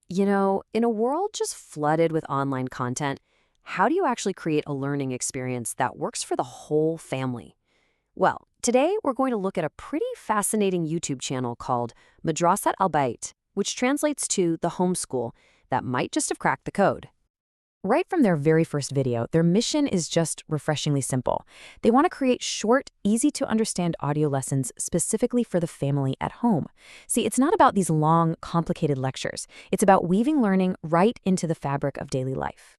In a world just flooded with online content, how do you actually create a learning experience that works for the whole family? Well, today we're going to look at a pretty fascinating YouTube channel called Madrasat Bayt, which translates to the homeschool that might just have cracked the code. Right from their very first video, their mission is just refreshingly simple. They want to create short, easy-to-understand audio lessons specifically for the family at home. See, it's not about these long, complicated lectures. It's about weaving learning right into the fabric of daily life.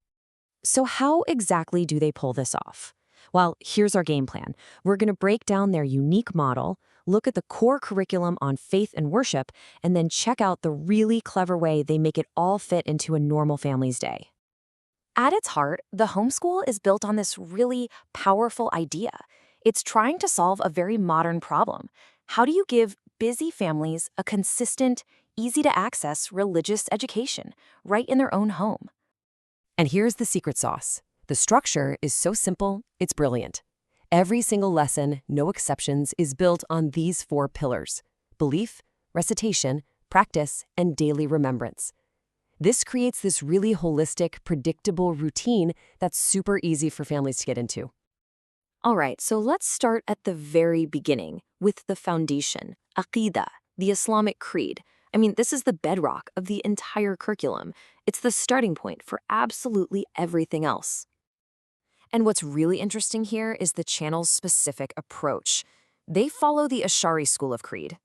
So how exactly do they pull this off? Well, here's our game plan. We're going to break down their unique model, look at the core curriculum on faith and worship, and then check out the really clever way they make it all fit into a normal family's day. At its heart, the homeschool is built on this really powerful idea. It's trying to solve a very modern problem. How do you give busy families a consistent, easy-to-access religious education right in their own home? And here's the secret sauce. The structure is so simple, it's brilliant. Every single lesson, no exceptions, is built on these 4 pillars: belief, recitation, practice, and daily remembrance. This creates this really holistic, predictable routine that's super easy for families to get into. All right, so let's start at the very beginning with the foundation, Aqidah, the Islamic creed. This is the bedrock of the entire curriculum. It's the starting point for absolutely everything else. And what's really interesting here is the channel's specific approach. They follow the Ash'ari school of creed.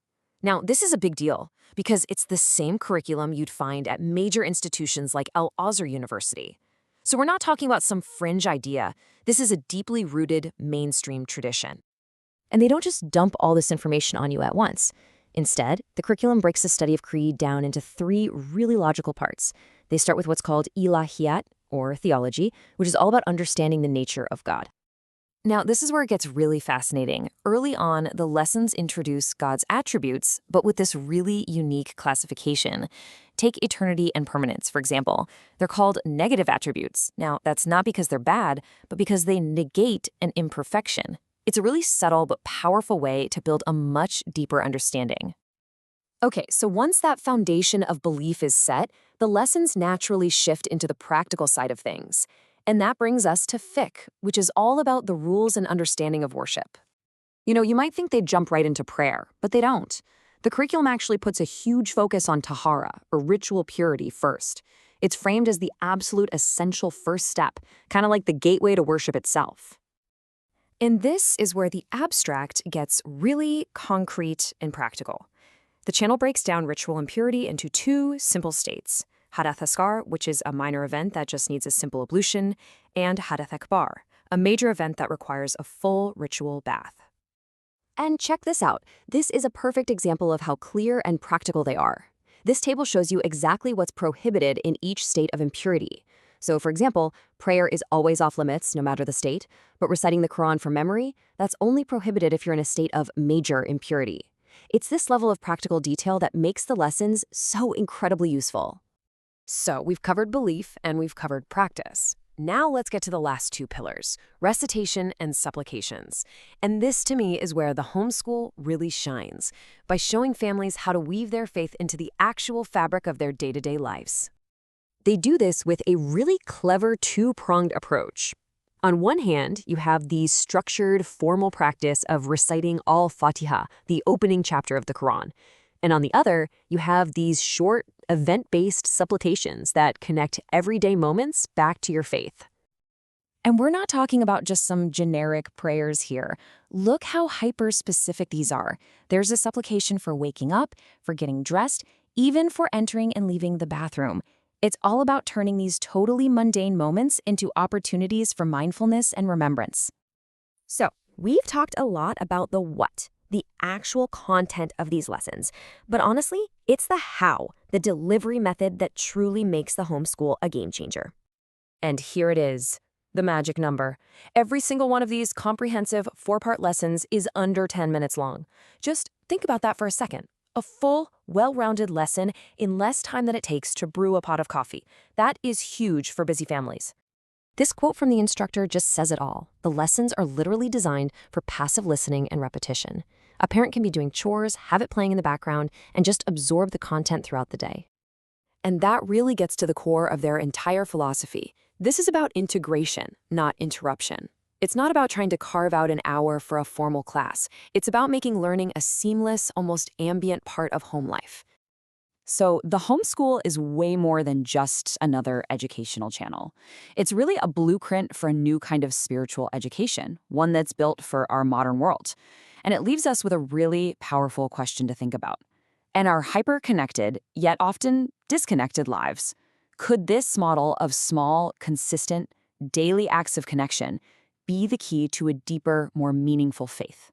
Now, this is a big deal because it's the same curriculum you'd find at major institutions like Al-Azhar University. So we're not talking about some fringe idea. This is a deeply rooted mainstream tradition. And they don't just dump all this information on you at once. Instead, the curriculum breaks the study of creed down into 3 really logical parts. They start with what's called ilahiyat, or theology, which is all about understanding the nature of God. Now, this is where it gets really fascinating. Early on, the lessons introduce God's attributes, but with this really unique classification. Take eternity and permanence, for example. They're called negative attributes. Now, that's not because they're bad, but because they negate an imperfection. It's a really subtle but powerful way to build a much deeper understanding. Okay, so once that foundation of belief is set, the lessons naturally shift into the practical side of things. And that brings us to fiqh, which is all about the rules and understanding of worship. You might think they'd jump right into prayer, but they don't. The curriculum actually puts a huge focus on tahara, or ritual purity, first. It's framed as the absolute essential first step, kind of like the gateway to worship itself. And this is where the abstract gets really concrete and practical. The channel breaks down ritual impurity into 2 simple states: Hadath Asghar, which is a minor event that just needs a simple ablution, and Hadath Akbar, a major event that requires a full ritual bath. And check this out. This is a perfect example of how clear and practical they are. This table shows you exactly what's prohibited in each state of impurity. So, for example, prayer is always off limits, no matter the state, but reciting the Quran from memory, that's only prohibited if you're in a state of major impurity. It's this level of practical detail that makes the lessons so incredibly useful. So we've covered belief and we've covered practice. Now let's get to the last 2 pillars, recitation and supplications. And this, to me, is where the homeschool really shines, by showing families how to weave their faith into the actual fabric of their day-to-day lives. They do this with a really clever 2-pronged approach. On one hand, you have the structured, formal practice of reciting Al-Fatihah, the opening chapter of the Quran. And on the other, you have these short, event-based supplications that connect everyday moments back to your faith. And we're not talking about just some generic prayers here. Look how hyper-specific these are. There's a supplication for waking up, for getting dressed, even for entering and leaving the bathroom. It's all about turning these totally mundane moments into opportunities for mindfulness and remembrance. So, we've talked a lot about the what, the actual content of these lessons. But honestly, it's the how, the delivery method that truly makes the homeschool a game changer. And here it is, the magic number. Every single one of these comprehensive 4-part lessons is under 10 minutes long. Just think about that for a second. A full, well-rounded lesson in less time than it takes to brew a pot of coffee. That is huge for busy families. This quote from the instructor just says it all. The lessons are literally designed for passive listening and repetition. A parent can be doing chores, have it playing in the background, and just absorb the content throughout the day. And that really gets to the core of their entire philosophy. This is about integration, not interruption. It's not about trying to carve out an hour for a formal class. It's about making learning a seamless, almost ambient part of home life. So the homeschool is way more than just another educational channel. It's really a blueprint for a new kind of spiritual education, one that's built for our modern world. And it leaves us with a really powerful question to think about. In our hyper-connected, yet often disconnected lives, could this model of small, consistent, daily acts of connection be the key to a deeper, more meaningful faith?